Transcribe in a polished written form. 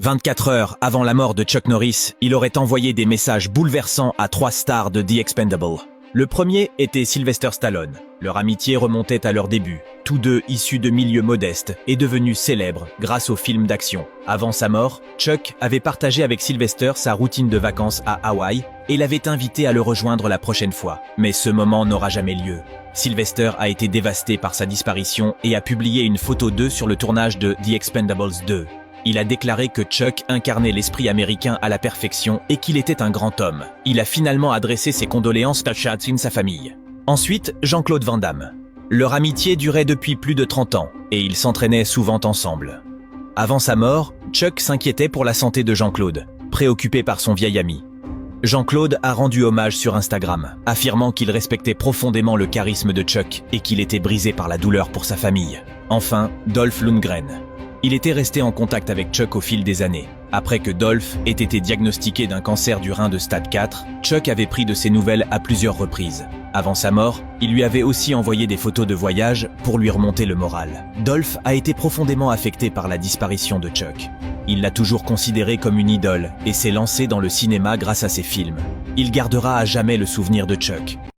24 heures avant la mort de Chuck Norris, il aurait envoyé des messages bouleversants à 3 stars de The Expendables. Le premier était Sylvester Stallone. Leur amitié remontait à leur début, tous deux issus de milieux modestes et devenus célèbres grâce aux films d'action. Avant sa mort, Chuck avait partagé avec Sylvester sa routine de vacances à Hawaï et l'avait invité à le rejoindre la prochaine fois. Mais ce moment n'aura jamais lieu. Sylvester a été dévasté par sa disparition et a publié une photo d'eux sur le tournage de The Expendables 2. Il a déclaré que Chuck incarnait l'esprit américain à la perfection et qu'il était un grand homme. Il a finalement adressé ses condoléances à sa famille. Ensuite, Jean-Claude Van Damme. Leur amitié durait depuis plus de 30 ans et ils s'entraînaient souvent ensemble. Avant sa mort, Chuck s'inquiétait pour la santé de Jean-Claude, préoccupé par son vieil ami. Jean-Claude a rendu hommage sur Instagram, affirmant qu'il respectait profondément le charisme de Chuck et qu'il était brisé par la douleur pour sa famille. Enfin, Dolph Lundgren. Il était resté en contact avec Chuck au fil des années. Après que Dolph ait été diagnostiqué d'un cancer du rein de stade 4, Chuck avait pris de ses nouvelles à plusieurs reprises. Avant sa mort, il lui avait aussi envoyé des photos de voyage pour lui remonter le moral. Dolph a été profondément affecté par la disparition de Chuck. Il l'a toujours considéré comme une idole et s'est lancé dans le cinéma grâce à ses films. Il gardera à jamais le souvenir de Chuck.